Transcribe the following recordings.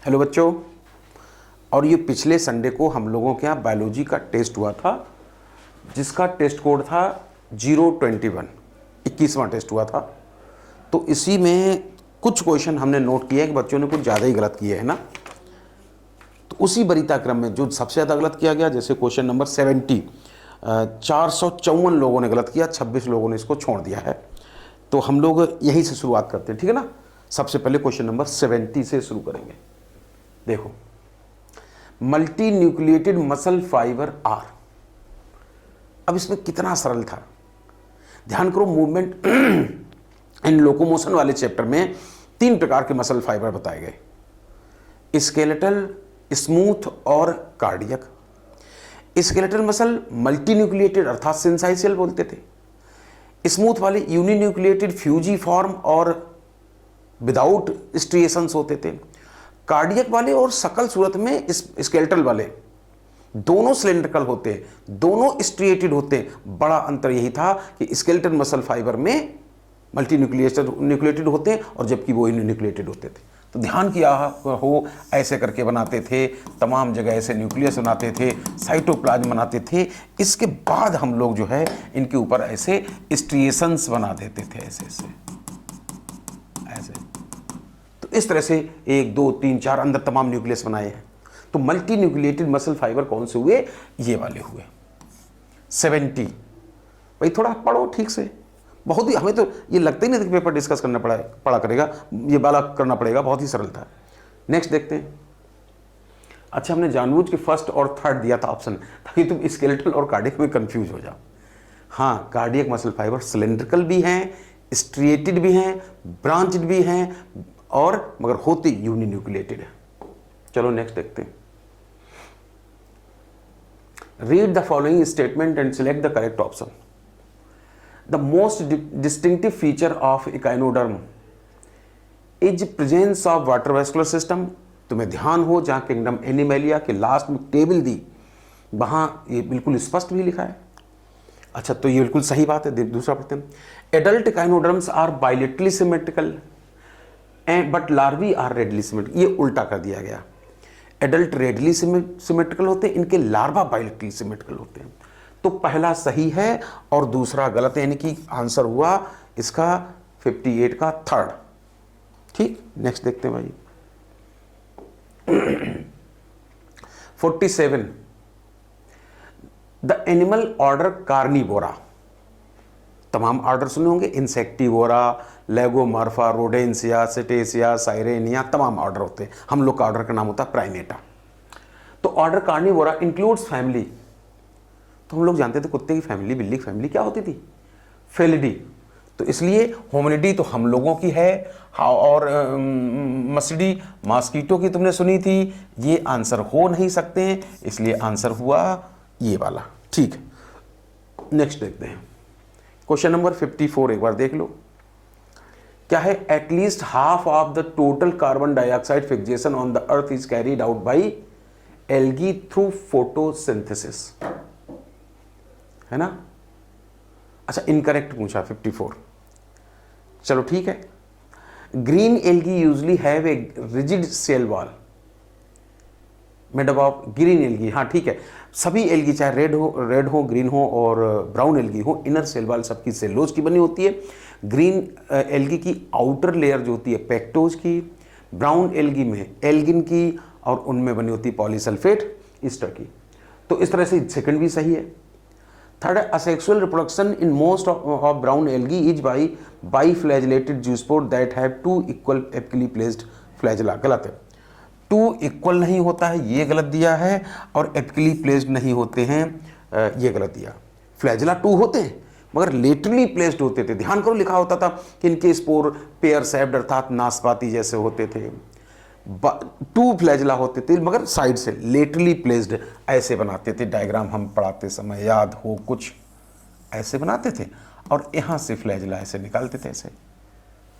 Hello बच्चों, और ये पिछले संडे को हम लोगों के यहाँ बायोलॉजी का टेस्ट हुआ था, जिसका टेस्ट कोड था 021, 21वां टेस्ट हुआ था। तो इसी में कुछ क्वेश्चन हमने नोट किए हैं कि बच्चों ने कुछ ज़्यादा ही गलत किए हैं ना। तो उसी वरीता क्रम में जो सबसे ज़्यादा गलत किया गया, जैसे क्वेश्चन नंबर 70, 454 लोगों ने गलत किया, 26 लोगों ने इसको छोड़ दिया है। तो हम लोग यहीं से शुरुआत करते हैं, ठीक है ना। सबसे पहले क्वेश्चन नंबर 70 से शुरू करेंगे। देखो, multi nucleated muscle fibre are. अब इसमें कितना सरल था, ध्यान करो। मूवमेंट एंड लोकोमोशन वाले चैप्टर में 3 प्रकार के मसल फाइबर बताए गए, स्केलेटल, स्मूथ और cardiac. Skeletal muscle multi nucleated अर्थात सेंसाइशियल बोलते थे। स्मूथ वाले यूनिन्यूक्लिएटेड फ्यूजी फॉर्म और विदाउट स्ट्रिएशंस होते थे। कार्डियक वाले और सकल सूरत में स्केलेटल वाले दोनों सिलेंड्रिकल होते हैं, दोनों स्ट्रिएटेड होते हैं। बड़ा अंतर यही था कि स्केलेटल मसल फाइबर में मल्टी न्यूक्लिएटेड होते हैं और जबकि वो यूनिन्यूक्लिएटेड होते थे। तो ध्यान किया हो, ऐसे करके बनाते थे, तमाम जगह ऐसे न्यूक्लियस बनाते थे, साइटोप्लाज्म बनाते थे। इसके बाद हम लोग जो है इनके ऊपर ऐसे स्ट्रिएशंस बना देते थे, ऐसे ऐसे ऐसे। तो इस तरह से 1 2 3 4 अंदर तमाम न्यूक्लियस बनाए हैं। तो मल्टी न्यूक्लिएटेड मसल फाइबर कौन से हुए? ये वाले हुए 70। भाई थोड़ा पढ़ो ठीक से, बहुत ही, हमें तो ये लगता ही नहीं था कि पेपर डिस्कस करना पड़ा करेगा, ये वाला करना पड़ेगा, बहुत ही सरल था। नेक्स्ट देखते हैं। अच्छा, हमने जानबूझ के फर्स्ट और थर्ड दिया था ऑप्शन, ताकि तुम स्केलेटल और कार्डियक में कंफ्यूज हो जाओ। हाँ, कार्डियक मसल फाइबर सिलेंड्रिकल भी हैं, स्ट्रिएटेड भी हैं, ब्रांच्ड भी हैं, और मगर होते यूनिन्यूक्लिएटेड है। चलो नेक्स्ट देखते हैं। Read the following statement and select the correct option. The most distinctive feature of echinoderm is presence of water vascular system। तुम्हें ध्यान हो, जहाँ किंगडम एनिमेलिया के लास्ट में टेबल दी, वहाँ ये बिल्कुल स्पष्ट भी लिखा है। अच्छा, तो ये बिल्कुल सही बात है। दूसरा पढ़ते हैं। Adult echinoderms are bilaterally symmetrical but larvae are radially symmetrical. ये उल्टा कर दिया गया, एडल्ट रेडली सिमेट्रिकल होते हैं, इनके लार्वा बाइलेटरली सिमेट्रिकल होते हैं। तो पहला सही है और दूसरा गलत है, यानी कि आंसर हुआ इसका 58 का थर्ड। ठीक, नेक्स्ट देखते हैं भाई। 47, द एनिमल ऑर्डर कार्निवोरा। तमाम ऑर्डर सुने होंगे, इंसेक्टिवोरा, लेगोमॉर्फा, रोडेंसिया, सेटेसिया, साइरेनिया, तमाम ऑर्डर होते हैं। हम लोग का ऑर्डर का नाम होता है प्राइमेटा। तो ऑर्डर कार्निवोरा इंक्लूड्स फैमिली। तो हम लोग जानते थे कुत्ते की फैमिली, बिल्ली की फैमिली क्या होती थी? फेलिडी। तो इसलिए होमिनिडी तो हम लोगों की है, और मस्टिडी मॉस्किटो की तुमने सुनी थी। ये आंसर हो नहीं सकते हैं, इसलिए आंसर हुआ ये वाला। ठीक, नेक्स्ट देखते हैं। क्वेश्चन नंबर 54 एक बार देख लो। क्या है? At least half of the total carbon dioxide fixation on the earth is carried out by algae through photosynthesis, है ना। अच्छा, इनकरेक्ट पूछा 54। चलो ठीक है। Green algae usually have a rigid cell wall made up of green algae. हाँ ठीक है, सभी एल्गी चाहे रेड हो, ग्रीन हो और ब्राउन एल्गी हो, इनर सेल वॉल सबकी सेलुलोज की बनी होती है। ग्रीन एल्गी की आउटर लेयर जो होती है पेक्टोज की, ब्राउन एल्गी में एल्गिन की, और उनमें बनी होती है पॉलीसल्फेट ईस्टर की। तो इस तरह से सेकंड भी सही है। Third, asexual reproduction in most of brown algae is by biflagellated zoospore that have 2 equal apically placed flagella. गलत है, 2 इक्वल नहीं होता है, ये गलत दिया है, और एपिकली प्लेस्ड नहीं होते हैं, ये गलत दिया। फ्लैजिला 2 होते हैं मगर लेटरली प्लेस्ड होते थे। ध्यान करो, लिखा होता था कि इनके स्पोर पेयर सेप्ड अर्थात नाशपाती जैसे होते थे। 2 फ्लैजिला होते थे मगर साइड से लेटरली प्लेस्ड, ऐसे बनाते थे। डायग्राम हम पढ़ाते समय याद हो कुछ ऐसे बनाते थे, और यहाँ से फ्लैजिला ऐसे निकालते थे, ऐसे,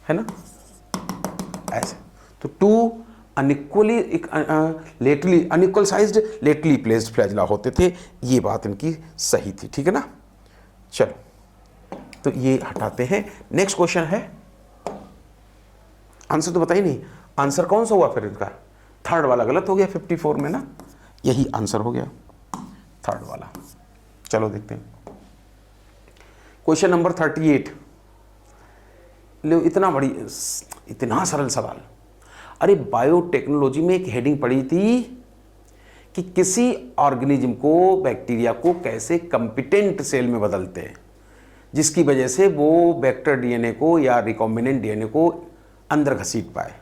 है ना, ऐसे। तो 2 unequally laterally unequal sized laterally placed flagella होते थे। ये बात इनकी सही थी, ठीक है ना। चलो, तो ये हटाते हैं। नेक्स्ट क्वेश्चन है, आंसर तो बताइए नहीं, आंसर कौन सा हुआ फिर इनका? थर्ड वाला गलत हो गया 54 में ना, यही आंसर हो गया थर्ड वाला। चलो देखते हैं क्वेश्चन नंबर 38। लो इतना सरल सवाल। अरे बायोटेक्नोलॉजी में एक हेडिंग पढ़ी थी कि किसी ऑर्गेनिज्म को, बैक्टीरिया को कैसे कंपिटेंट सेल में बदलते हैं, जिसकी वजह से वो वेक्टर डीएनए को या रिकॉम्बिनेंट डीएनए को अंदर घसीट पाए।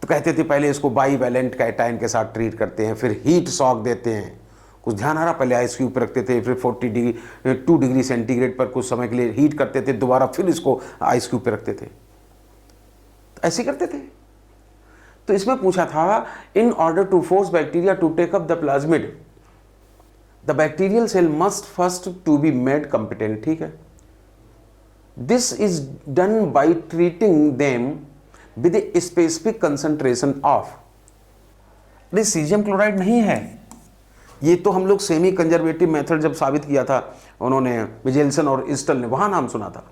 तो कहते थे पहले इसको बाईवैलेंट कैटायन के साथ ट्रीट करते हैं, फिर हीट शॉक देते हैं, कुछ ध्यान आ रहा, पहले आइस क्यूब पर रखते थे, फिर 2 डिग्री सेंटीग्रेड पर कुछ समय के लिए हीट करते थे, दोबारा फिर इसको आइस क्यूब पर रखते थे, तो ऐसे करते थे। तो इसमें पूछा था in order to force bacteria to take up the plasmid the bacterial cell must first to be made competent. ठीक है, this is done by treating them with a specific concentration of. अरे सीजियम क्लोराइड नहीं है, ये तो हम लोग semi conservative method जब साबित किया था उन्होंने, मिजेल्सन और ईस्टल ने, वहां नाम सुना था।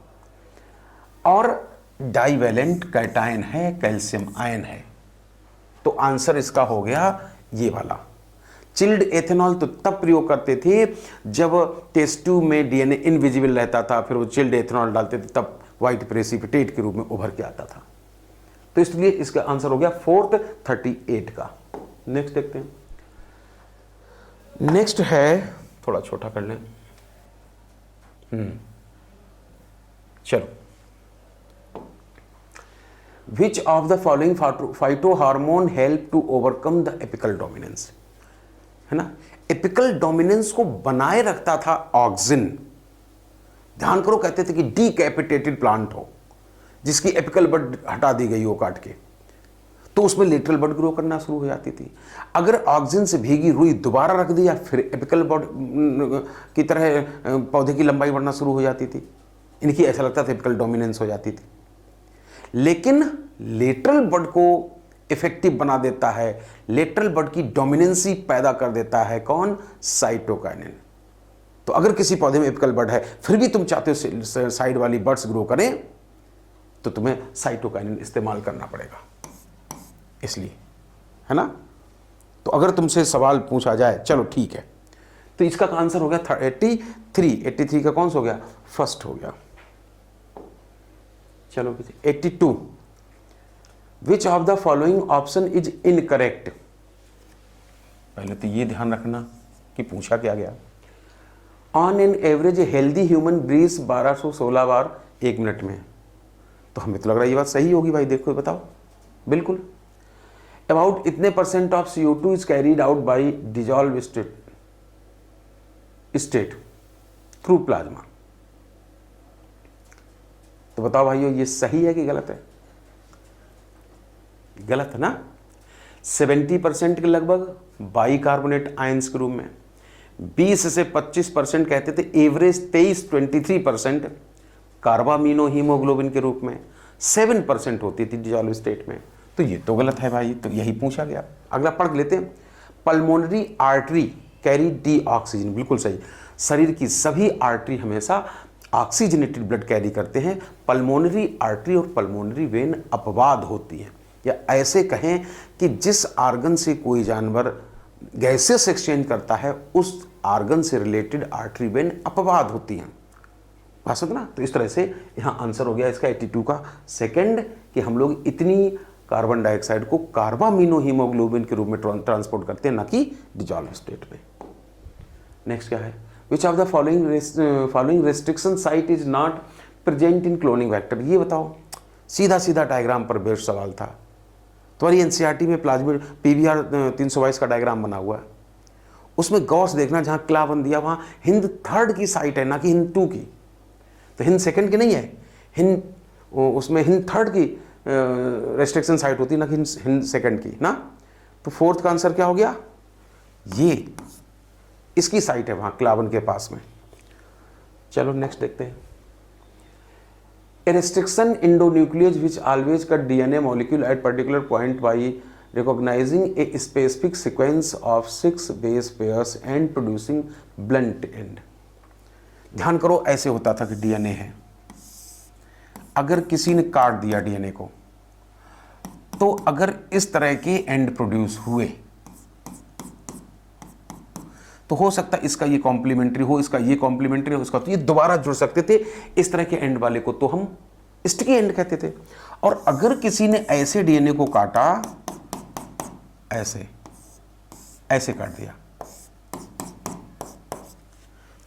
और डाइवैलेंट कैटायन है, कैल्शियम आयन है, तो आंसर इसका हो गया ये वाला। चिल्ड एथेनॉल तो तब प्रयोग करते थे जब टेस्ट ट्यूब में डीएनए इनविजिबल रहता था, फिर वो चिल्ड एथेनॉल डालते थे, तब व्हाइट प्रेसिपिटेट के रूप में उभर के आता था। तो इसलिए इसका आंसर हो गया फोर्थ 38 का। नेक्स्ट देखते हैं। नेक्स्ट है, थोड़ा छोटा कर लें, चलो, which of the following phytohormone help to overcome the apical dominance, है ना। एपिकल डोमिनेंस को बनाए रखता था ऑक्सिन। ध्यान करो, कहते थे कि डीकैपिटेटेड प्लांट हो जिसकी एपिकल बड हटा दी गई हो काट के, तो उसमें लेटरल बड ग्रो करना शुरू हो जाती थी। अगर ऑक्सिन से भीगी रुई दोबारा रख दिया, फिर एपिकल बड की तरह पौधे की लंबाई बढ़ना शुरू हो जाती थी। इनकी ऐसा लगता था एपिकल डोमिनेंस हो जाती थी। लेकिन लेटरल बड को इफेक्टिव बना देता है, लेटरल बड की डोमिनेंसी पैदा कर देता है कौन, साइटोकाइनिन। तो अगर किसी पौधे में एपिकल बड है फिर भी तुम चाहते हो साइड वाली बड्स ग्रो करें, तो तुम्हें साइटोकाइनिन इस्तेमाल करना पड़ेगा, इसलिए, है ना। तो अगर तुमसे सवाल पूछा जाए, चलो ठीक है, तो इसका आंसर हो गया 83 का कौन सा हो गया, फर्स्ट हो गया। चलो 82, which of the following option is incorrect. पहले तो ये ध्यान रखना कि पूछा क्या गया। On an average healthy human breathes 1216 बार 1 मिनट में, तो हमें तो लग रहा है ये बात सही होगी भाई, देखो बताओ, बिल्कुल। अबाउट इतने % of CO2 is carried out by dissolve state through plasma. तो बताओ भाइयों, ये सही है कि गलत है? गलत है ना। 70% के लगभग बाइकार्बोनेट आयंस के रूप में, 20 से 25% कहते थे, एवरेज 23% कार्बामिनो हीमोग्लोबिन के रूप में, 7% होती थी डिजॉल्व स्टेट में। तो ये तो गलत है भाई, तो यही पूछा गया। अगला पढ़ लेते हैं। Pulmonary artery carry D oxygen, बिल्कुल सही। शरीर की सभी आर्टरी हमेशा ऑक्सीजनेटेड ब्लड कैरी करते हैं। पल्मोनरी आर्टरी और पल्मोनरी वेन अपवाद होती है, या ऐसे कहें कि जिस आर्गन से कोई जानवर गैसेस एक्सचेंज करता है उस आर्गन से रिलेटेड आर्टरी वेन अपवाद होती हैं, बात समझ ना। तो इस तरह से यहाँ आंसर हो गया इसका 82 का सेकंड, कि हम लोग इतनी कार्बन डाइऑक्साइड को कार्बामिनो हीमोग्लोबिन के रूप में ट्रांसपोर्ट करते हैं, ना कि डिजॉल्व स्टेट में। नेक्स्ट क्या है, विच of the following restriction site is not present in cloning vector. ये बताओ, सीधा सीधा डायग्राम पर बेस्ड सवाल था। तुम्हारी एनसीईआरटी में प्लाज्मिड PBR 322 का डायग्राम बना हुआ है, उसमें गौर से देखना, जहाँ क्लावन दिया वहाँ हिंद 3rd की साइट है, ना कि हिंद 2 की। तो हिंद 2nd की नहीं है, उसमें हिंद 3rd की रेस्ट्रिक्शन साइट होती है, ना कि हिंद 2nd की ना। तो 4th का आंसर क्या हो गया, ये इसकी साइट है वहाँ क्लावन के पास में। चलो नेक्स्ट देखते हैं। A restriction endonuclease which always cut DNA molecule at particular point by recognizing a specific sequence of 6 base pairs and producing blunt end। ध्यान करो, ऐसे होता था कि DNA है, अगर किसी ने काट दिया DNA को तो अगर इस तरह के एंड प्रोड्यूस हुए तो हो सकता है इसका ये कॉम्प्लीमेंट्री हो, इसका ये कॉम्प्लीमेंट्री हो, इसका, तो ये दोबारा जुड़ सकते थे। इस तरह के एंड वाले को तो हम स्टिकी एंड कहते थे। और अगर किसी ने ऐसे डीएनए को काटा, ऐसे ऐसे काट दिया,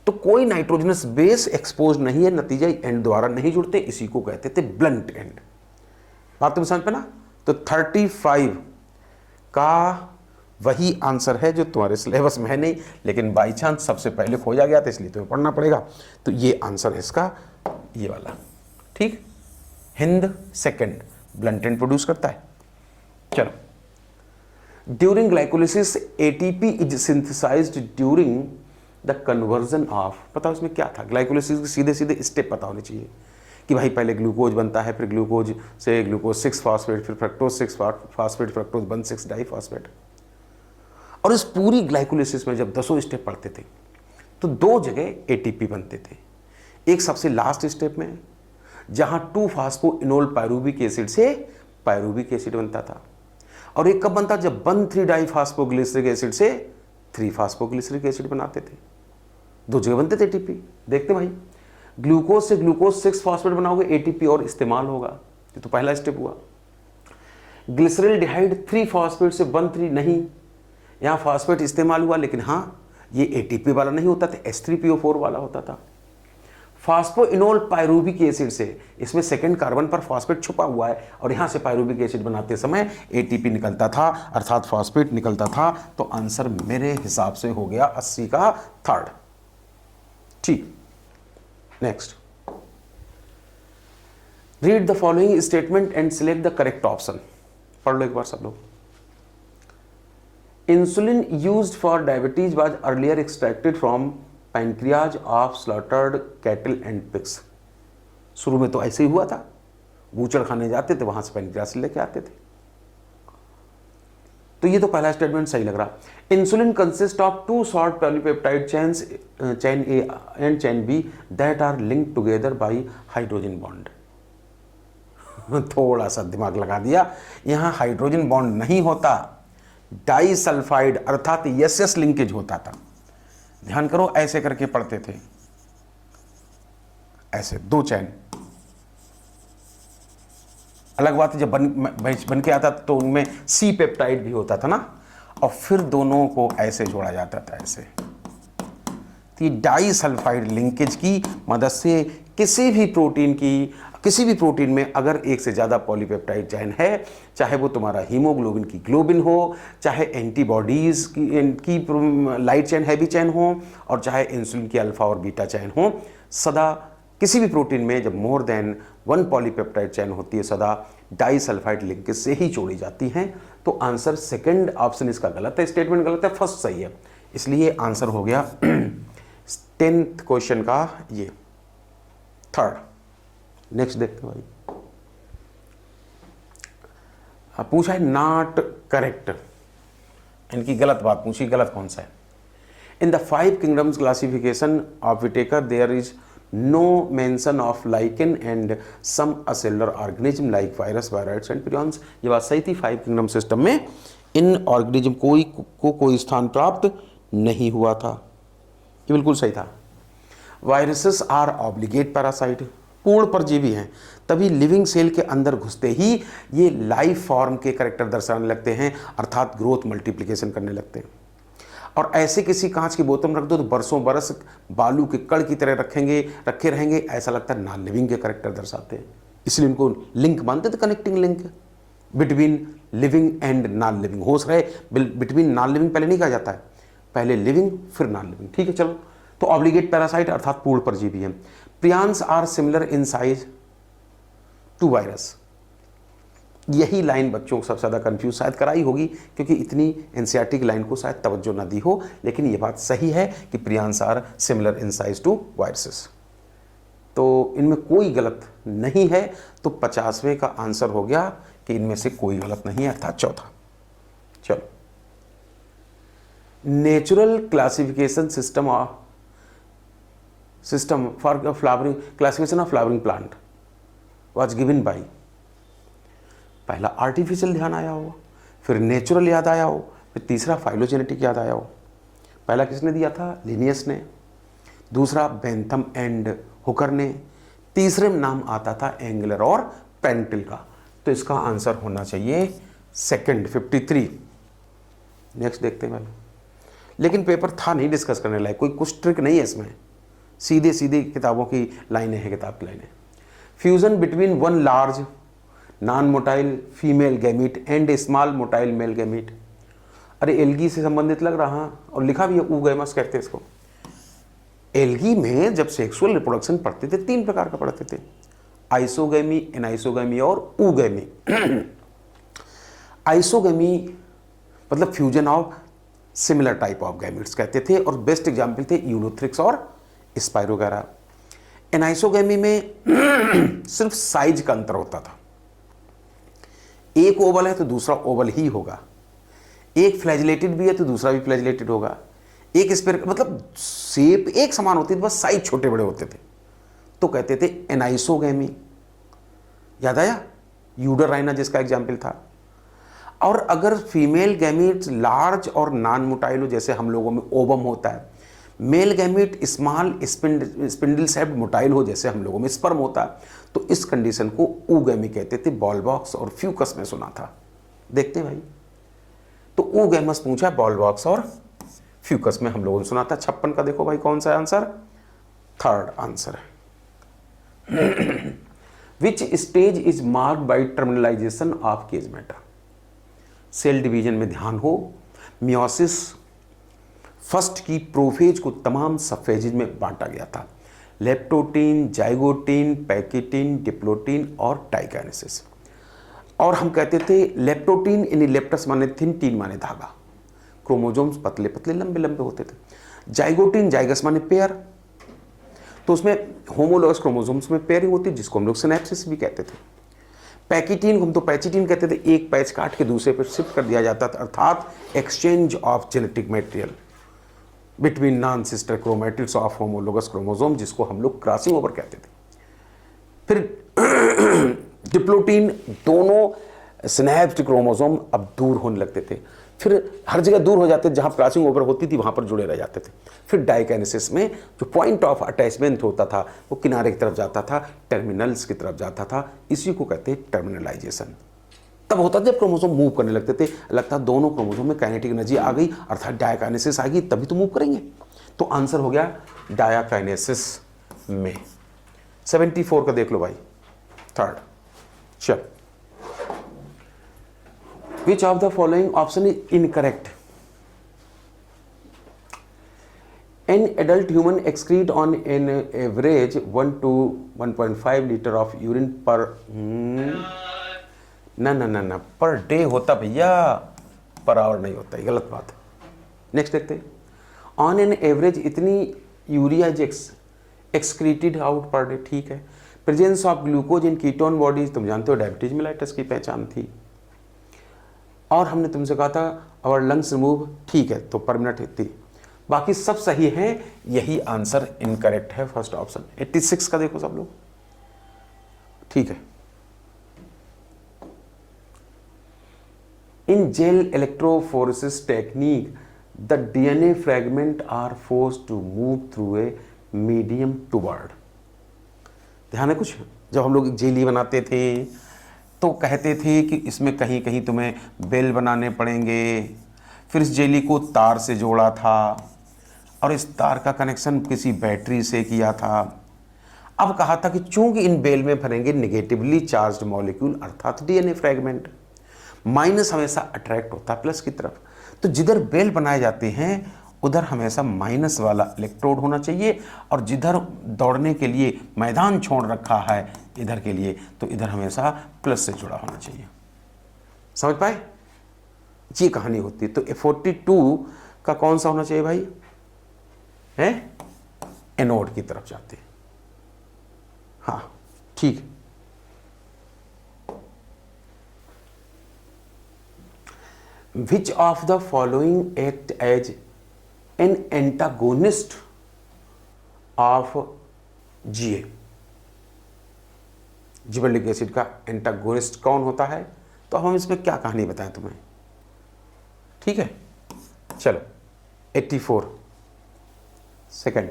तो कोई नाइट्रोजनस बेस एक्सपोज नहीं है, नतीजा एंड द्वारा नहीं जुड़ते, इसी को कहते थे ब्लंट एंड। बात तुम समझ पे ना? तो 35 का वही आंसर है जो तुम्हारे सिलेबस में है नहीं, लेकिन बाई चांस सबसे पहले खोजा गया था, इसलिए तुम्हें पढ़ना पड़ेगा। तो ये आंसर है इसका, ये वाला। ठीक, हिंद सेकंड ब्लंट एंड प्रोड्यूस करता है। चलो, during glycolysis ATP is synthesized during the conversion of, पता उसमें क्या था? ग्लाइकोलिसिस के सीधे सीधे स्टेप पता होने चाहिए कि भाई पहले ग्लूकोज बनता है, फिर ग्लूकोज से ग्लूकोज 6 फॉस्फेट, फिर फ्रक्टोज 6 फॉस्फेट, फ्रक्टोज 1 6 डाइफॉस्फेट। और इस पूरी ग्लाइकोलिसिस में जब 10 स्टेप पढ़ते थे तो 2 जगह एटीपी बनते थे। एक सबसे लास्ट स्टेप में जहां 2 फास्फोइनोल पायरूविक एसिड से पायरूविक एसिड बनता था, और एक कब बनता? जब 1,3 डाइफॉस्फोग्लिसरिक एसिड से 3 फास्फोग्लिसरिक एसिड बनाते थे। 2 जगह बनते थे एटीपी। देखते भाई, ग्लूकोज से ग्लूकोज 6 फॉस्फेट बनाओगे, एटीपी और इस्तेमाल होगा। ये तो पहला स्टेप हुआ। ग्लिसरल्डिहाइड 3 फॉस्फेट से 1,3 नहीं, यहां फॉस्फेट इस्तेमाल हुआ, लेकिन हां ये एटीपी वाला नहीं होता था, H3PO4 वाला होता था। फास्फोइनोल पायरूविक एसिड से, इसमें सेकंड कार्बन पर फॉस्फेट छुपा हुआ है, और यहां से पायरूविक एसिड बनाते समय एटीपी निकलता था, अर्थात फॉस्फेट निकलता था। तो आंसर मेरे हिसाब से हो गया 80 का थर्ड। ठीक, next, read the following statement and select the correct option. पढ़ लो एक बार सब लोग। Insulin used for diabetes was earlier extracted from pancreas of slaughtered cattle and pigs. शुरू में तो ऐसे ही हुआ था, बूचड़ खाने जाते थे, वहां से पैनक्रियाज से लेके आते थे। तो ये तो पहला स्टेटमेंट सही लग रहा। Insulin consist of 2 short polypeptide chains, chain A and chain B, that are linked together by hydrogen bond. थोड़ा सा दिमाग लगा दिया, यहां हाइड्रोजन बॉन्ड नहीं होता, डाइसल्फाइड अर्थात एस लिंकेज होता था। ध्यान करो, ऐसे करके पढ़ते थे, ऐसे 2 चैन। अलग बात है जब बन के आता तो उनमें सी पेप्टाइड भी होता था ना, और फिर दोनों को ऐसे जोड़ा जाता था, ऐसे। तो ये डाइसल्फाइड लिंकेज की मदद से किसी भी प्रोटीन में अगर एक से ज़्यादा पॉलीपेप्टाइड चैन है, चाहे वो तुम्हारा हीमोग्लोबिन की ग्लोबिन हो, चाहे एंटीबॉडीज़ की लाइट चैन, हैवी चैन हो, और चाहे इंसुलिन की अल्फा और बीटा चैन हो, सदा किसी भी प्रोटीन में जब मोर देन 1 पॉलीपेप्टाइड चैन होती है, सदा डाइसल्फाइड लिंकेज से ही जोड़ी जाती हैं। तो आंसर सेकंड ऑप्शन इसका गलत है, स्टेटमेंट गलत है, फर्स्ट सही है। इसलिए आंसर हो गया 10th क्वेश्चन का ये थर्ड। नेक्स्ट देखते हैं भाई, पूछा है नॉट करेक्ट, इनकी गलत बात पूछी, गलत कौन सा है? In the 5 kingdoms classification of Whittaker there is no mention of lichen and some acellular organism like virus, viroids and prions. ये बात सही थी, 5 किंगडम सिस्टम में इन ऑर्गेनिज्म कोई स्थान प्राप्त नहीं हुआ था, ये बिल्कुल सही था। वायरसेस आर ऑब्लिगेट पैरासाइट, पूर्ण परजीवी हैं, तभी लिविंग सेल के अंदर घुसते ही ये लाइफ फॉर्म के करेक्टर दर्शाने लगते हैं, अर्थात ग्रोथ मल्टीप्लिकेशन करने लगते हैं। और ऐसे किसी कांच की बोतल में रख दो तो बरसों बरस बालू के कण की तरह रखे रहेंगे, ऐसा लगता है नॉन लिविंग के करेक्टर दर्शाते हैं। इसलिए उनको लिंक मानते थे, connecting link between living and non living. होश रहे, बिटवीन नॉन लिविंग पहले नहीं कहा जाता है, पहले लिविंग फिर नॉन लिविंग। ठीक है, चलो। तो ऑब्लिगेट पैरासाइट अर्थात पूर्ण परजीवी है। Prions are similar in size to virus. यही लाइन बच्चों को सबसे ज़्यादा कंफ्यूज शायद कराई होगी, क्योंकि इतनी एनसीईआरटी की लाइन को शायद तवज्जो ना दी हो, लेकिन ये बात सही है कि prions are similar in size to viruses. तो इनमें कोई गलत नहीं है, तो 50वें का आंसर हो गया कि इनमें से कोई गलत नहीं है, अर्थात चौथा। चलो, natural classification system for flowering, classification of flowering plant was given by पहला आर्टिफिशियल ध्यान आया हो, फिर नेचुरल याद आया हो, फिर तीसरा फाइलोजेनेटिक याद आया हो। पहला किसने दिया था? लिनियस ने। दूसरा बेंथम एंड हुकर ने। तीसरे में नाम आता था एंगलर और पेंटिल का। तो इसका आंसर होना चाहिए सेकंड 53। नेक्स्ट देखते हैं भाई। लेकिन पेपर था नहीं डिस्कस करने लायक, कोई कुछ ट्रिक नहीं है इसमें, सीधे सीधे किताबों की लाइनें हैं, किताब की लाइनें। Fusion between one large non motile female gamete and A small motile male gamete. अरे एल्गी से संबंधित लग रहा, और लिखा भी है ऊगैमस कहते हैं इसको। एल्गी में जब सेक्सुअल रिप्रोडक्शन पढ़ते थे 3 प्रकार का पढ़ते थे, आइसोगैमी, एनाइसोगैमी और ऊगैमी। आइसोगैमी मतलब fusion of similar type of gametes कहते थे, और बेस्ट एग्जाम्पल थे यूलोथ्रिक्स और स्पाइरोगैरा। एनाइसोगैमी में सिर्फ साइज का अंतर होता था, एक ओवल है तो दूसरा ओवल ही होगा, एक फ्लैजिलेटेड भी है तो दूसरा भी फ्लैजिलेटेड होगा, एक स्पेयर, मतलब शेप एक समान होती थी, बस साइज छोटे बड़े होते थे, तो कहते थे एनाइसोगैमी। याद आया? यूडराइना जिसका एग्जाम्पल था। और अगर फीमेल गैमीट्स लार्ज और नॉन मोटाइल हो, जैसे हम लोगों में ओवम होता है, male gamete small spindle shaped motile हो, जैसे हम लोगों में स्पर्म होता है, तो इस कंडीशन को ऊगैमी कहते थे। बॉल बॉक्स और फ्यूकस में सुना था। देखते हैं भाई, तो ऊगैमस पूछा, बॉल बॉक्स और फ्यूकस में हम लोगों ने सुना था। 56 का देखो भाई कौन सा आंसर? थर्ड आंसर है। Which stage is marked by terminalization of chiasmata? Cell division में ध्यान हो, मियोसिस फर्स्ट की प्रोफेज को तमाम सबफेजेज में बांटा गया था। लेप्टोटीन, जाइगोटीन, पैकेटीन, डिप्लोटीन और डाइकाइनेसिस। और हम कहते थे लेप्टोटीन यानी लेप्टस माने थिन, टीन माने धागा, क्रोमोजोम्स पतले पतले लंबे लंबे होते थे। जाइगोटीन, जाइगस माने पेयर, तो उसमें होमोलोगस क्रोमोजोम्स में पेयरिंग होती है, जिसको हम लोग सिनेप्सिस भी कहते थे। पैकेटीन हम तो पैचिटीन कहते थे, एक पैच काट के दूसरे पर शिफ्ट कर दिया जाता था, अर्थात exchange of genetic material between non sister chromatids of homologous chromosome, जिसको हम लोग क्रॉसिंग ओवर कहते थे। फिर डिप्लोटीन, दोनों सिनेप्स्ड क्रोमोसोम अब दूर होने लगते थे, फिर हर जगह दूर हो जाते थे, जहां क्रॉसिंग ओवर होती थी वहां पर जुड़े रह जाते थे। फिर डाइकाइनेसिस में जो पॉइंट ऑफ अटैचमेंट होता था वो किनारे की तरफ जाता था, टर्मिनल्स की तरफ जाता था, इसी को कहते हैं टर्मिनलाइजेशन। तब होता जब क्रोमोसोम मूव करने लगते थे, लगता दोनों क्रोमोसोम में काइनेटिक एनर्जी आ गई, अर्थात डायकाइनेसिस आ गई, तभी तो मूव करेंगे। तो आंसर हो गया डायकाइनेसिस में। 74 का देख लो भाई, थर्ड। चल, विच of the following option is incorrect? An adult human excrete on an average 1 to 1.5 litre of urine पर ना पर डे होता भैया, पर आवर नहीं होता, ये गलत बात है। नेक्स्ट देखते हैं। ऑन एन एवरेज इतनी urea is excreted out per day, ठीक है। Presence of glucose in ketone bodies, तुम जानते हो डायबिटीज मेलाइटस की पहचान थी। और हमने तुमसे कहा था अवर लंग्स रिमूव, ठीक है, तो पर मिनट थी। बाकी सब सही है, यही आंसर इनकरेक्ट है, फर्स्ट ऑप्शन। 86 का देखो सब लोग, ठीक है। In gel electrophoresis technique the DNA fragment are forced to move through a medium toward. ध्यान है कुछ? जब हम लोग जेली बनाते थे तो कहते थे कि इसमें कहीं कहीं तुम्हें बेल बनाने पड़ेंगे, फिर इस जेली को तार से जोड़ा था और इस तार का कनेक्शन किसी बैटरी से किया था। अब कहा था कि चूंकि इन बेल में भरेंगे नेगेटिवली चार्ज्ड मॉलिक्यूल अर्थात डीएनए फ्रैगमेंट, माइनस हमेशा अट्रैक्ट होता है प्लस की तरफ, तो जिधर बेल बनाए जाते हैं उधर हमेशा माइनस वाला इलेक्ट्रोड होना चाहिए, और जिधर दौड़ने के लिए मैदान छोड़ रखा है इधर के लिए, तो इधर हमेशा प्लस से जुड़ा होना चाहिए। समझ पाए? ये कहानी होती है। तो 42 का कौन सा होना चाहिए भाई? है एनोड की तरफ जाते हैं। हाँ ठीक। Which of the following act as an antagonist of GA? Gibberellic acid का एंटागोनिस्ट कौन होता है? तो अब हम इसमें क्या कहानी बताएं तुम्हें, ठीक है। चलो 84 second,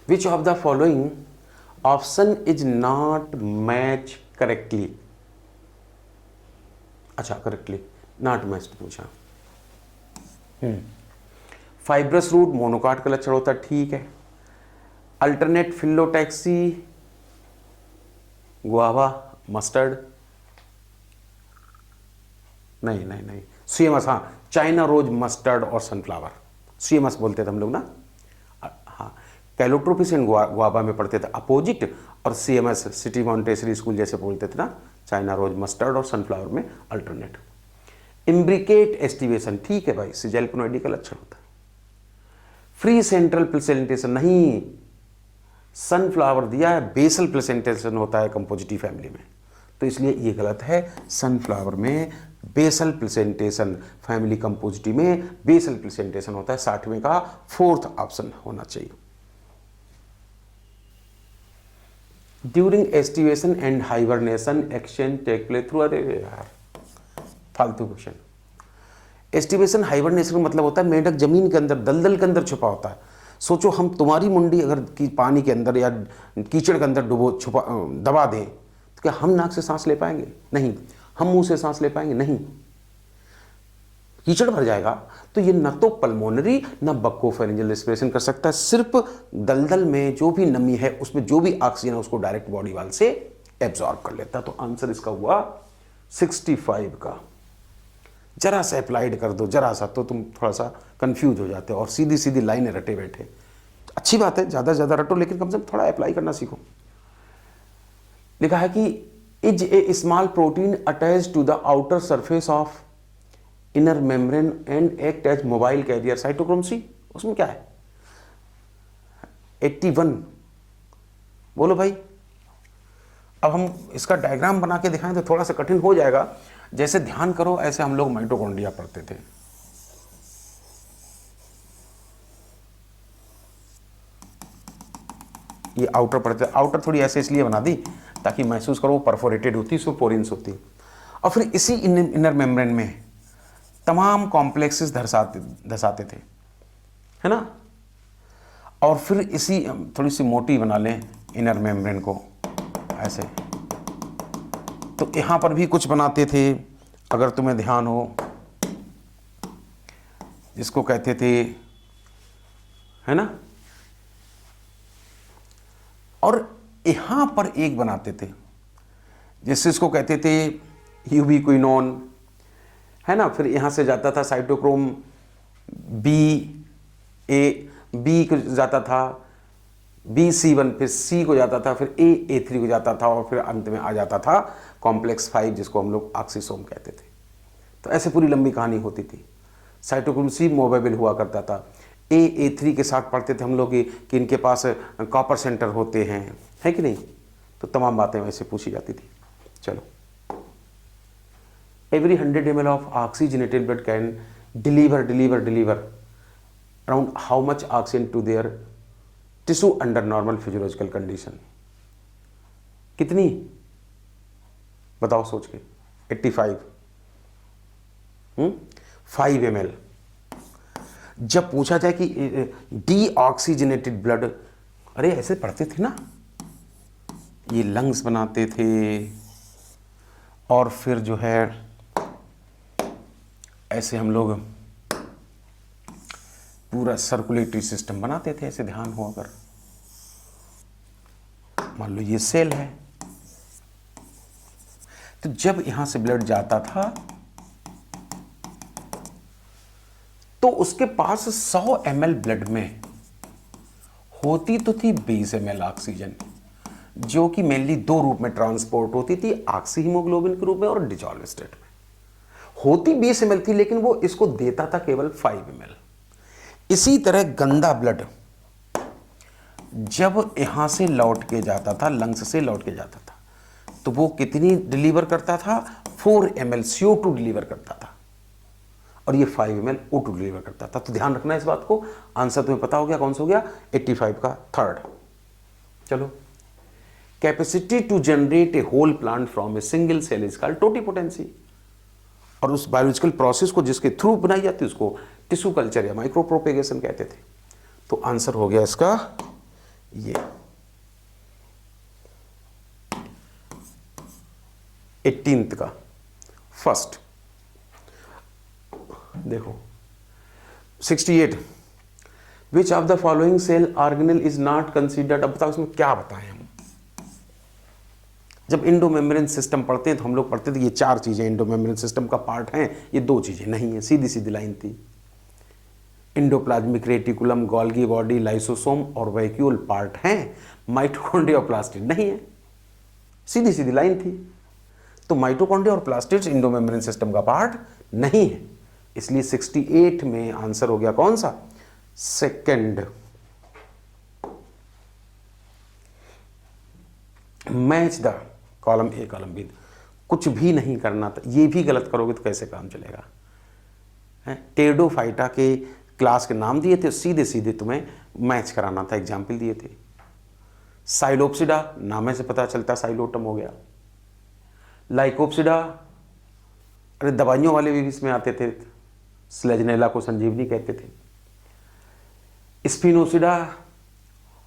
which of the following option is not match correctly. अच्छा करेक्टली नॉट मैच पूछा। फाइब्रस रूट मोनोकाट का लक्षण होता है, ठीक है। अल्टरनेट फिलोटैक्सी गुआवा मस्टर्ड, नहीं नहीं नहीं, सीएमएस, हाँ चाइना रोज मस्टर्ड और सनफ्लावर, सीएमएस बोलते थे हम लोग ना, हाँ। कैलोट्रोपिस एंड गुआवा में पढ़ते थे अपोजिट, और सीएमएस सिटी मॉन्टेसरी स्कूल जैसे बोलते थे ना, चाइना रोज मस्टर्ड और सनफ्लावर में अल्टरनेट। इम्ब्रिकेट एस्टिवेशन, ठीक है भाई, सिजेल्पनोइडी का लक्षण होता है। फ्री सेंट्रल प्लेसेंटेशन नहीं, सनफ्लावर दिया है, बेसल प्लेसेंटेशन होता है कंपोजिटी फैमिली में, तो इसलिए ये गलत है। सनफ्लावर में बेसल प्लेसेंटेशन, फैमिली कंपोजिटी में बेसल प्लेसेंटेशन होता है। 60वें का 4th ऑप्शन होना चाहिए। During aestivation and hibernation exchange take place through, अरे यार फालतू क्वेश्चन। एस्टिवेशन हाइबरनेशन मतलब होता है मेंढक जमीन के अंदर दलदल के अंदर छुपा होता है। सोचो हम तुम्हारी मुंडी अगर पानी के अंदर या कीचड़ के अंदर दबा दें, तो क्या हम नाक से सांस ले पाएंगे? नहीं। हम मुंह से सांस ले पाएंगे? नहीं, कीचड़ भर जाएगा। तो ये न तो पल्मोनरी न बक्कोफेरेंजियल रेस्पिरेशन कर सकता है, सिर्फ दलदल में जो भी नमी है उसमें जो भी ऑक्सीजन है उसको डायरेक्ट बॉडी वाल से एब्जॉर्ब कर लेता है। तो आंसर इसका हुआ 65 का। जरा सा अप्लाइड कर दो, जरा सा, तो तुम थोड़ा सा कंफ्यूज हो जाते हो और सीधी सीधी लाइनें रटे बैठे। अच्छी बात है, ज़्यादा से ज़्यादा रटो, लेकिन कम से कम थोड़ा अप्लाई करना सीखो। लिखा है कि is a small protein attach to the outer surface of inner membrane and act as mobile carrier, cytochrome C. उसमें क्या है? 81 बोलो भाई। अब हम इसका डायग्राम बना के दिखाएं तो थोड़ा सा कठिन हो जाएगा। जैसे ध्यान करो, ऐसे हम लोग माइटोकॉन्ड्रिया पढ़ते थे। ये आउटर पढ़ते, आउटर थोड़ी ऐसे इसलिए बना दी ताकि महसूस करो वो परफोरेटेड होती, इसमें पोरिन्स होती। और फिर इसी इनर मेम्ब्रेन में तमाम कॉम्प्लेक्सेस धसाते थे, है ना। और फिर इसी थोड़ी सी मोटी बना लें इनर मेम्ब्रेन को ऐसे, तो यहाँ पर भी कुछ बनाते थे, अगर तुम्हें ध्यान हो, जिसको कहते थे, है ना। और यहाँ पर एक बनाते थे जिससे इसको कहते थे यूबिक्विनोन, है ना। फिर यहाँ से जाता था साइटोक्रोम बी को जाता था, BC1, फिर C को जाता था, फिर A3 को जाता था, और फिर अंत में आ जाता था कॉम्प्लेक्स 5 जिसको हम लोग ऑक्सीसोम कहते थे। तो ऐसे पूरी लंबी कहानी होती थी। साइटोक्रोम C मोबाइल हुआ करता था। A3 के साथ पढ़ते थे हम लोग कि इनके पास कॉपर सेंटर होते हैं, है कि नहीं। तो तमाम बातें वैसे पूछी जाती थी। चलो, every 100 ml of oxygenated blood can deliver around how much oxygen to their tissue under normal physiological condition? कितनी बताओ सोच के? 85 5 ml। जब पूछा जाए कि डीऑक्सीजनेटेड ब्लड, अरे ऐसे पढ़ते थे ना, ये लंग्स बनाते थे और फिर जो है ऐसे हम लोग पूरा सर्कुलेटरी सिस्टम बनाते थे। ऐसे ध्यान हो, अगर मान लो ये सेल है, तो जब यहां से ब्लड जाता था तो उसके पास 100 ml ब्लड में होती तो थी 20 ml ऑक्सीजन, जो कि मेनली दो रूप में ट्रांसपोर्ट होती थी, ऑक्सी हीमोग्लोबिन के रूप में और डिसॉल्व स्टेट में। होती 20 ml थी, लेकिन वो इसको देता था केवल 5 ml। इसी तरह गंदा ब्लड जब यहां से लौट के जाता था, लंग्स से लौट के जाता था, तो वो कितनी डिलीवर करता था? 4 ml CO2 डिलीवर करता था, और ये 5 ml O2 डिलीवर करता था। तो ध्यान रखना इस बात को। आंसर तुम्हें पता हो गया कौन सा हो गया? 85 का 3rd। चलो, capacity to generate a whole plant from a single cell is called totipotency. और उस बायोलॉजिकल प्रोसेस को जिसके थ्रू बनाई जाती है उसको टिश्यू कल्चर या माइक्रो प्रोपेगेशन कहते थे। तो आंसर हो गया इसका ये 18th का फर्स्ट। देखो 68 which of the following cell organelle is not considered. अब बताओ इसमें क्या बताएं हम। जब इंडोमेम्ब्रेन सिस्टम पढ़ते हैं तो हम लोग पढ़ते थे ये 4 चीजें इंडोमेम्ब्रेन सिस्टम का पार्ट हैं, ये 2 चीजें नहीं है, सीधी सीधी लाइन थी। Endoplasmic reticulum, Golgi body, lysosome और वैक्यूल पार्ट हैं, माइटोकॉन्ड्रिया और प्लास्टिड नहीं है, सीधी सीधी लाइन थी। तो माइटोकॉन्ड्रिया और प्लास्टिड्स इंडोमेम्ब्रेन सिस्टम का पार्ट नहीं है, इसलिए 68 में आंसर हो गया कौन सा, second. Match the column A column B, कुछ भी नहीं करना था, ये भी गलत करोगे तो कैसे काम चलेगा। टेरिडोफाइटा के क्लास के नाम दिए थे, सीधे सीधे तुम्हें मैच कराना था, एग्जाम्पल दिए थे। साइलोप्सिडा नाम से पता चलता साइलोटम हो गया। लाइकोप्सिडा, अरे दवाइयों वाले भी इसमें आते थे, स्लेजनेला को संजीवनी कहते थे। स्पिनोसिडा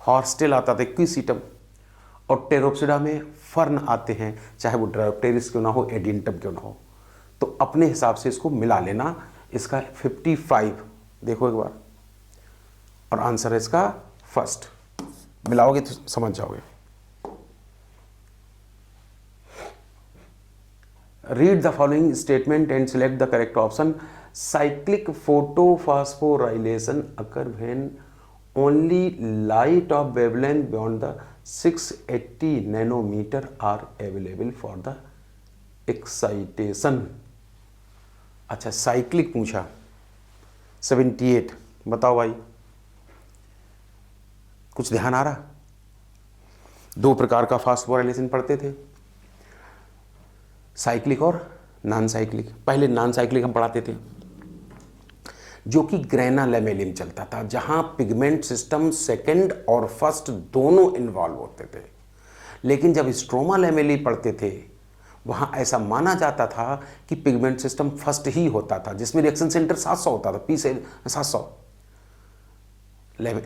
हॉर्स्टेल आता था, क्विसिटम। और टेरोप्सिडा में फर्न आते हैं, चाहे वो ड्रायोप्टेरिस क्यों ना हो, एडियंटम क्यों ना हो। तो अपने हिसाब से इसको मिला लेना। इसका 55 देखो एक बार, और आंसर है इसका फर्स्ट। मिलाओगे तो समझ जाओगे। Read the following statement and select the correct option. Cyclic photophosphorylation occur when only light of wavelength beyond the 680 nanometer are available for the excitation। अच्छा साइक्लिक पूछा 78, बताओ भाई कुछ ध्यान आ रहा। 2 प्रकार का फास्फोराइलेशन पढ़ते थे, साइक्लिक और नॉन साइक्लिक। पहले नॉन साइक्लिक हम पढ़ाते थे जो कि ग्रेना लेमेलिम चलता था, जहां पिगमेंट सिस्टम सेकंड और फर्स्ट दोनों इन्वॉल्व होते थे। लेकिन जब स्ट्रोमा लेमेली पढ़ते थे वहां ऐसा माना जाता था कि पिगमेंट सिस्टम फर्स्ट ही होता था, जिसमें रिएक्शन सेंटर 700 होता था, P से 700।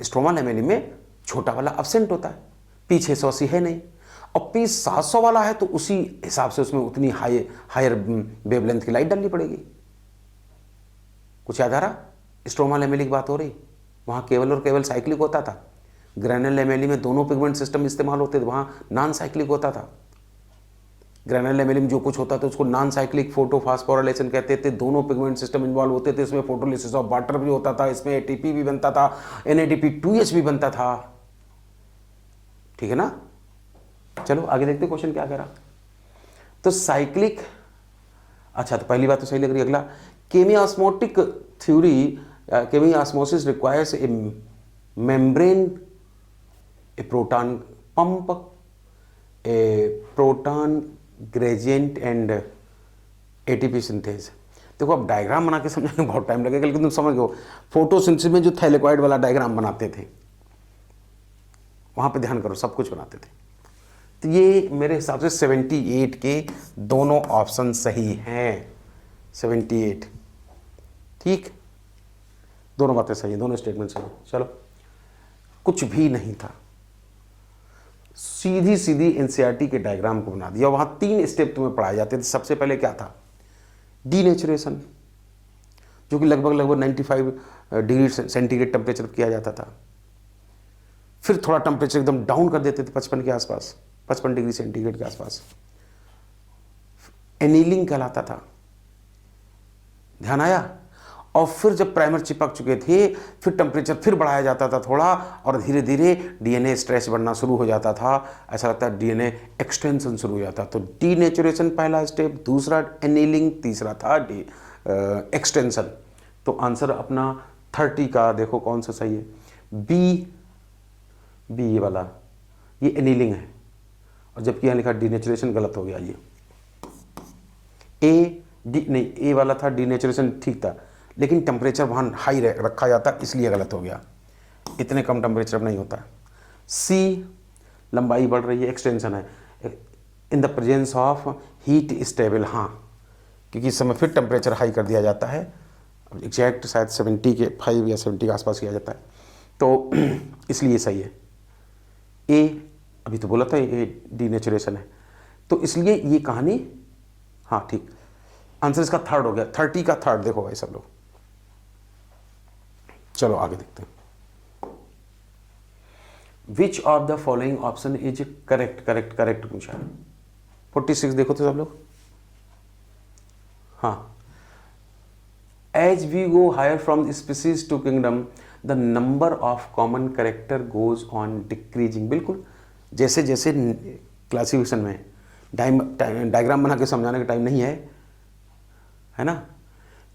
स्ट्रोमा लेमेली में छोटा वाला एब्सेंट होता है, P 680 है नहीं, और P 700 वाला है, तो उसी हिसाब से उसमें उतनी हायर वेवलेंथ की लाइट डालनी पड़ेगी। कुछ याद आ रहा। स्ट्रोमा लेमेली की बात हो रही, वहां केवल और केवल साइक्लिक होता था। ग्रेनुलर लेमेली में दोनों पिगमेंट सिस्टम इस्तेमाल होते थे, वहां नॉन साइक्लिक होता था। ग्रेनुलर लेमेली में जो कुछ होता था उसको नॉन साइक्लिक फोटोफॉस्फोराइलेशन कहते थे, दोनों पिगमेंट सिस्टम इन्वॉल्व होते थे। इसमें फोटोलिसिस ऑफ वाटर भी होता था, इसमें एटीपी भी बनता था, NADP2H भी बनता था। ठीक है ना। चलो आगे देखते क्वेश्चन क्या कह रहा। तो साइक्लिक, अच्छा तो पहली बात तो सही लग रही है। अगला, केमियोस्मोटिक theory, chemiosmosis requires a membrane, a proton pump, a proton gradient and ATP synthase। देखो अब डायग्राम बना के समझाने में बहुत टाइम लगेगा, लेकिन तुम समझ गए। फोटोसिंथेसिस में जो थैलेकॉइड वाला डायग्राम बनाते थे वहां पे ध्यान करो, सब कुछ बनाते थे। तो ये मेरे हिसाब से 78 के दोनों ऑप्शन सही हैं। 78 ठीक, दोनों बातें सही हैं, दोनों स्टेटमेंट सही। चलो, कुछ भी नहीं था, सीधी सीधी एनसीईआरटी के डायग्राम को बना दिया। वहां 3 स्टेप तुम्हें पढ़ाए जाते थे। सबसे पहले क्या था, डीनेचुरेशन, जो कि लगभग 95 डिग्री सेंटीग्रेड टेम्परेचर किया जाता था। फिर थोड़ा टेम्परेचर एकदम डाउन कर देते थे 55 के आसपास, 55 डिग्री सेंटीग्रेड के आसपास। एनीलिंग कहलाता था, ध्यान आया। और फिर जब प्राइमर चिपक चुके थे फिर टेम्परेचर फिर बढ़ाया जाता था थोड़ा, और धीरे धीरे डीएनए स्ट्रेच बढ़ना शुरू हो जाता था। ऐसा लगता है डीएनए एक्सटेंशन शुरू हो जाता। तो डीनेचुरेशन पहला स्टेप, दूसरा एनीलिंग, तीसरा था एक्सटेंशन। तो आंसर अपना 30 का देखो कौन सा सही है। बी ये वाला, ये एनीलिंग है, और जबकि यहाँ लिखा डीनेचुरेशन, गलत हो गया। ये ए वाला था, डीनेचुरेशन ठीक था, लेकिन टेम्परेचर वहाँ हाई रखा जाता इसलिए गलत हो गया। इतने कम टेम्परेचर नहीं होता। सी लंबाई बढ़ रही है, एक्सटेंशन है। In the presence of heat stable, हाँ, क्योंकि इस समय फिर टेम्परेचर हाई कर दिया जाता है, एग्जैक्ट शायद 70 के 5 या 70 के आसपास किया जाता है, तो इसलिए सही है। ए अभी तो बोला था ये डीनेचुरेशन है, तो इसलिए ये कहानी, हाँ ठीक, आंसर इसका थर्ड हो गया, 30 का थर्ड। देखो भाई सब लोग, चलो आगे देखते हैं। Which of the following option is correct, correct correct पूछा है। 46 देखो तो सब लोग, हाँ, as we go higher from species to kingdom the number of common character goes on decreasing. बिल्कुल, जैसे जैसे क्लासिफिकेशन में डायग्राम बना के समझाने का टाइम नहीं है ना,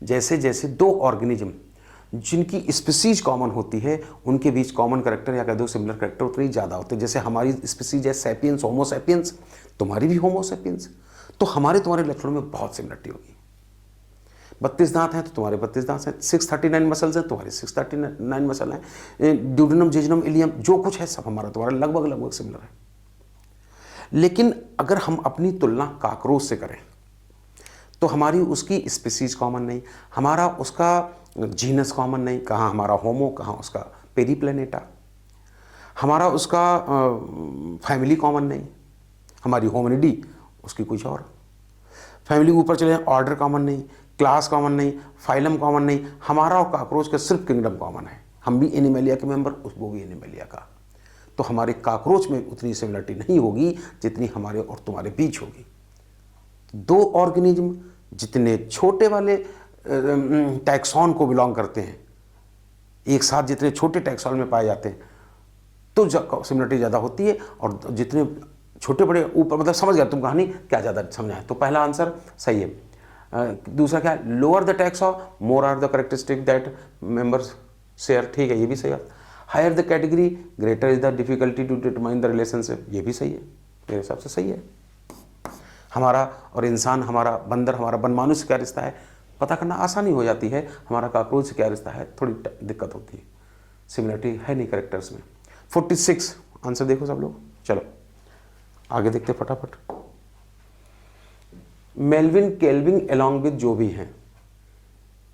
जैसे जैसे दो ऑर्गेनिज्म जिनकी स्पीसीज कॉमन होती है उनके बीच कॉमन करेक्टर या कह दो सिमिलर करेक्टर उतने ज़्यादा होते हैं। जैसे हमारी स्पीसीज है सैपियंस, होमो सैपियंस, तुम्हारी भी होमो सैपियंस, तो हमारे तुम्हारे लक्षणों में बहुत सिमिलरिटी होगी। 32 दांत हैं तो तुम्हारे 32 दांत हैं, 639 मसल्स हैं तुम्हारे 639 मसल हैं, ड्यूडेनम, जेजुनम, इलियम, जो कुछ है सब हमारा तुम्हारा लगभग लगभग सिमिलर है। लेकिन अगर हम अपनी तुलना काकरोच से करें तो हमारी उसकी स्पीसीज कॉमन नहीं, हमारा उसका जीनस कॉमन नहीं, कहाँ हमारा होमो, कहाँ उसका पेरीप्लेनेटा, हमारा उसका फैमिली कॉमन नहीं, हमारी होमिनिडी उसकी कुछ और, फैमिली के ऊपर चले ऑर्डर कॉमन नहीं, क्लास कॉमन नहीं, फाइलम कॉमन नहीं, हमारा और काकरोच का सिर्फ किंगडम कॉमन है। हम भी एनिमेलिया के मेंबर, वो भी एनिमेलिया का, तो हमारे काकरोच में उतनी सिमिलरिटी नहीं होगी जितनी हमारे और तुम्हारे बीच होगी। दो ऑर्गेनिज्म जितने छोटे वाले टैक्सॉन को बिलोंग करते हैं, एक साथ जितने छोटे टैक्सॉन में पाए जाते हैं तो सिमिलरिटी ज़्यादा होती है, और जितने छोटे बड़े ऊपर, मतलब समझ गया तुम कहानी, क्या ज़्यादा समझा है। तो पहला आंसर सही है। दूसरा क्या है, lower the taxon more are the characteristic that members share, ठीक है, ये भी सही है। Higher the category greater is the difficulty to determine the relationship, ये भी सही है, मेरे हिसाब से सही है। हमारा और इंसान, हमारा बंदर, हमारा बनमानुष से क्या रिश्ता है पता करना आसानी हो जाती है, हमारा काकरोच से क्या रिश्ता है थोड़ी दिक्कत होती है, सिमिलरिटी है नहीं करेक्टर्स में। 46 आंसर देखो सब लोग, चलो आगे देखते फटाफट। मेल्विन केल्विन अलॉन्ग विद जो भी हैं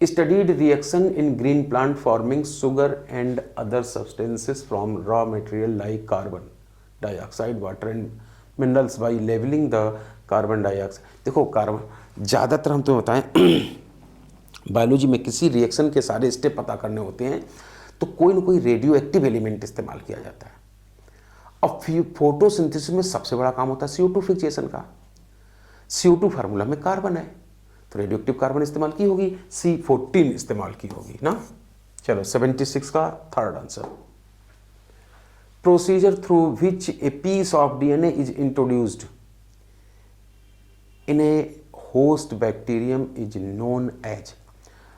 studied reaction in green plant forming sugar and other substances from raw material like carbon dioxide, water and minerals by leveling the carbon dioxide। देखो कार्बन, ज़्यादातर हम तुम्हें बताएं बायोलॉजी में किसी रिएक्शन के सारे स्टेप पता करने होते हैं तो कोई ना कोई रेडियो एक्टिव एलिमेंट इस्तेमाल किया जाता है। अब फोटोसिंथेसिस में सबसे बड़ा काम होता है CO2 फिक्सेशन का। CO2 फार्मूला में कार्बन है तो रेडियो एक्टिव कार्बन इस्तेमाल की होगी, C14 इस्तेमाल की होगी ना। चलो 76 का third answer. Procedure through which a piece of DNA is introduced in a host bacterium is known as.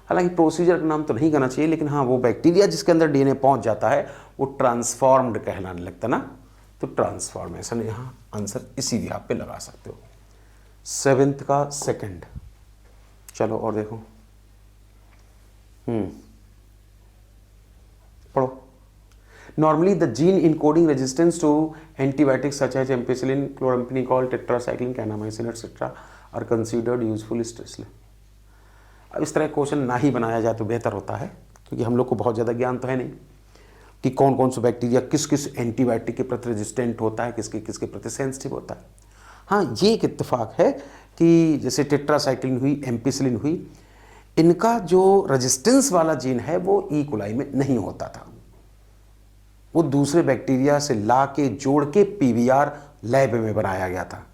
हालांकि प्रोसीजर का नाम तो नहीं कहना चाहिए, लेकिन हाँ वो बैक्टीरिया जिसके अंदर DNA पहुंच जाता है वो ट्रांसफॉर्म्ड कहलाने लगता ना, तो ट्रांसफॉर्मेशन यहाँ आंसर इसी भी आप पे लगा सकते हो। 7th का सेकंड। चलो और देखो, पढ़ो। Normally the gene encoding resistance to antibiotics such as ampicillin, chloramphenicol, tetracycline, kanamycin etcetera are considered useful stress. अब इस तरह क्वेश्चन ना ही बनाया जाए तो बेहतर होता है, क्योंकि हम लोग को बहुत ज़्यादा ज्ञान तो है नहीं कि कौन कौन सा बैक्टीरिया किस किस एंटीबायोटिक के प्रति रेजिस्टेंट होता है, किसके किसके प्रति सेंसिटिव होता है। हाँ ये एक इत्तेफाक है कि जैसे टेट्रासाइक्लिन हुई, एम्पिसिलिन हुई, इनका जो रेजिस्टेंस वाला जीन है वो ई कोलाई में नहीं होता था, वो दूसरे बैक्टीरिया से ला के जोड़ के PBR लैब में बनाया गया था।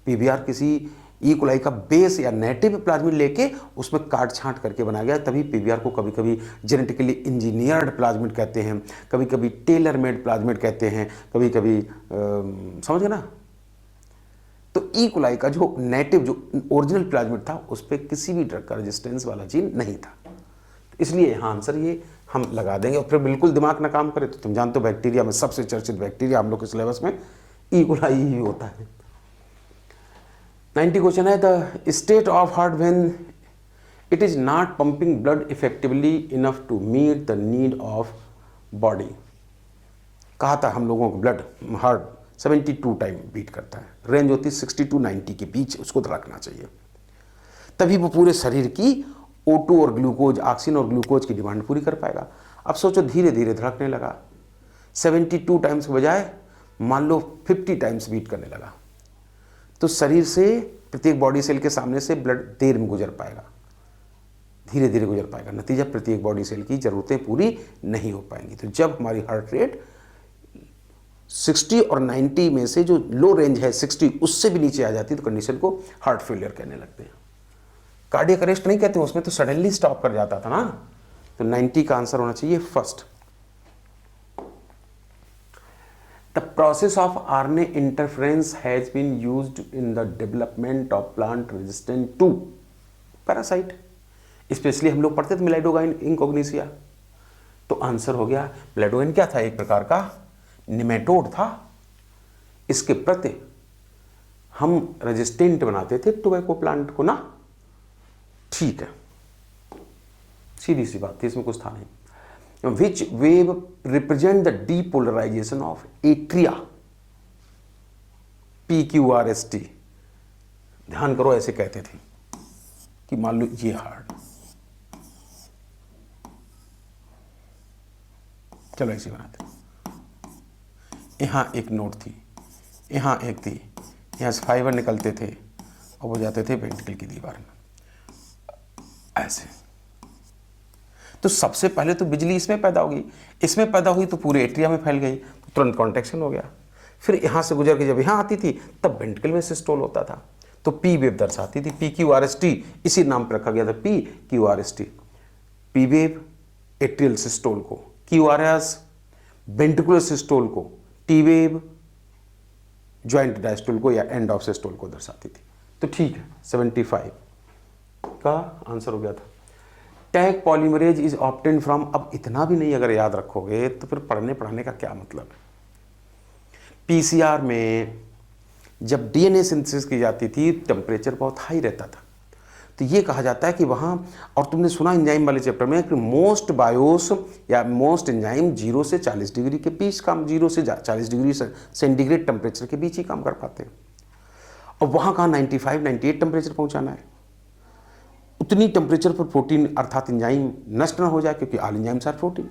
PBR किसी ई कोलाई का बेस या नेटिव प्लाज्मिड लेके उसमें काट छांट करके बनाया गया, तभी PBR को कभी कभी जेनेटिकली इंजीनियर्ड प्लाज्मिड कहते हैं, कभी कभी टेलर मेड प्लाज्मिड कहते हैं, कभी कभी समझ गए ना। तो ई कोलाई का जो नेटिव जो ओरिजिनल प्लाज्मिड था उस पर किसी भी ड्रग का रेजिस्टेंस वाला जीन नहीं था, इसलिए यहाँ आंसर ये हम लगा देंगे। और फिर बिल्कुल दिमाग ना काम करे तो तुम जानते हो बैक्टीरिया में सबसे चर्चित बैक्टीरिया हम लोग के सिलेबस में ई कोलाई ही होता है। 90 क्वेश्चन है, the state of heart when it is not pumping blood effectively enough to meet the need of body. कहा था हम लोगों को ब्लड हार्ट 72 टाइम बीट करता है। रेंज होती है 60 to 90 के बीच, उसको रखना चाहिए, तभी वो पूरे शरीर की O2 और ग्लूकोज, ऑक्सीजन और ग्लूकोज की डिमांड पूरी कर पाएगा। अब सोचो धीरे धीरे धड़कने लगा, 72 टाइम्स के बजाय मान लो 50 टाइम्स बीट करने लगा, तो शरीर से प्रत्येक बॉडी सेल के सामने से ब्लड देर में गुजर पाएगा, धीरे धीरे गुजर पाएगा। नतीजा प्रत्येक बॉडी सेल की ज़रूरतें पूरी नहीं हो पाएंगी। तो जब हमारी हार्ट रेट 60 और 90 में से जो लो रेंज है 60 उससे भी नीचे आ जाती है तो कंडीशन को हार्ट फेलियर कहने लगते हैं। कार्डियक अरेस्ट नहीं कहते, उसमें तो सडनली स्टॉप कर जाता था ना। तो 90 का आंसर होना चाहिए first. The process of RNA interference has been used in the development of plant resistant to parasite. Specially हम लोग पढ़ते थे मिलाइडोगाइन इंकोग्निसिया। तो आंसर हो गया, मिलाइडोगाइन क्या था? एक प्रकार का निमेटोड था। इसके प्रति हम रेजिस्टेंट बनाते थे टोबैको प्लांट को ना। ठीक है, सीधी सी बात थी, इसमें कुछ था नहीं। Which wave represent the depolarisation of atria? PQRST। ध्यान करो, ऐसे कहते थे कि मान लो ये हार्ट, चलो ऐसे बनाते, यहां एक नोट थी, यहां एक थी, यहां से फाइबर निकलते थे और वो जाते थे वेंट्रिकल की दीवार में ऐसे। तो सबसे पहले तो बिजली इसमें पैदा होगी, इसमें पैदा हुई तो पूरे एट्रिया में फैल गई, तो तुरंत कॉन्ट्रैक्शन हो गया। फिर यहां से गुजर के जब यहां आती थी तब वेंट्रिकल में सिस्टोल होता था, तो पी वेव दर्शाती थी। PQRST इसी नाम पर रखा गया था, PQRST। P wave atrial systole को, QRS वेंट्रिकुलर सिस्टोल को, टी वेव ज्वाइंट डायस्टोल को या एंड ऑफ सिस्टोल को दर्शाती थी। तो ठीक है, 75 का आंसर हो गया था। Tag polymerase is obtained from, अब इतना भी नहीं अगर याद रखोगे तो फिर पढ़ने का क्या मतलब है। PCR में जब DNA सिंथेसिस की जाती थी टेम्परेचर बहुत हाई रहता था, तो ये कहा जाता है कि वहाँ, और तुमने सुना एंजाइम वाले चैप्टर में कि मोस्ट बायोस या मोस्ट एंजाइम 0 से 40 डिग्री के बीच काम, 0 से 40 डिग्री सेंटीग्रेड टेम्परेचर के बीच ही काम कर पाते हैं। और वहाँ कहाँ 95-98 टेम्परेचर पहुँचाना है, उतनी टेम्परेचर पर प्रोटीन अर्थात एंजाइम नष्ट ना हो जाए, क्योंकि ऑल एंजाइम्स आर प्रोटीन।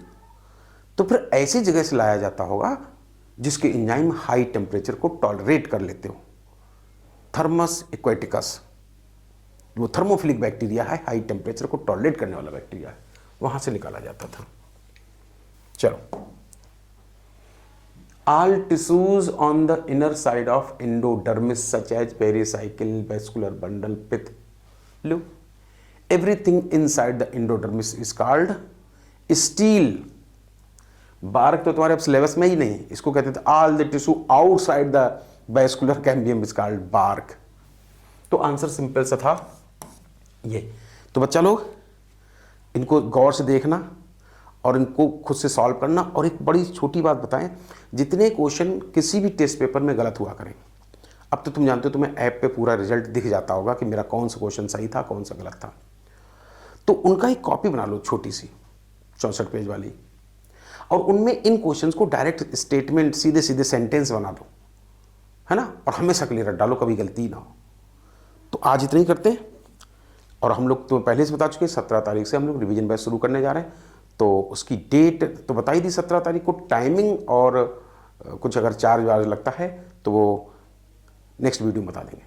तो फिर ऐसी जगह से लाया जाता होगा जिसके एंजाइम हाई टेम्परेचर को टॉलरेट कर लेते हो। थर्मस एक्वेटिकस वो थर्मोफिलिक बैक्टीरिया है, हाई टेम्परेचर को टॉलरेट करने वाला बैक्टीरिया है, वहां से निकाला जाता था। चलो, all tissues on the inner side of endodermis such as pericycle, vascular bundle, pith, लो, everything inside the endodermis is called stele. Bark तो तुम्हारे अब सिलेबस में ही नहीं, इसको कहते थे all the tissue outside the vascular cambium is called bark. तो आंसर सिंपल सा था ये। तो बच्चा लोग इनको गौर से देखना और इनको खुद से सॉल्व करना। और एक बड़ी छोटी बात बताएं, जितने क्वेश्चन किसी भी टेस्ट पेपर में गलत हुआ करें, अब तो तुम जानते हो तुम्हें ऐप पे पूरा रिजल्ट दिख जाता होगा कि मेरा कौन सा क्वेश्चन सही था कौन सा गलत था, तो उनका एक कॉपी बना लो छोटी सी 64 पेज वाली, और उनमें इन क्वेश्चंस को डायरेक्ट स्टेटमेंट सीधे सीधे सेंटेंस बना दो, है ना, और हमेशा क्लियर रख डालो, कभी गलती ना हो। तो आज इतना ही करते हैं। और हम लोग तो पहले से बता चुके 17 तारीख से हम लोग रिवीजन बैच शुरू करने जा रहे हैं, तो उसकी डेट तो बताई दी 17 तारीख को। टाइमिंग और कुछ अगर चार्ज वार्ज लगता है तो वो नेक्स्ट वीडियो में बता देंगे।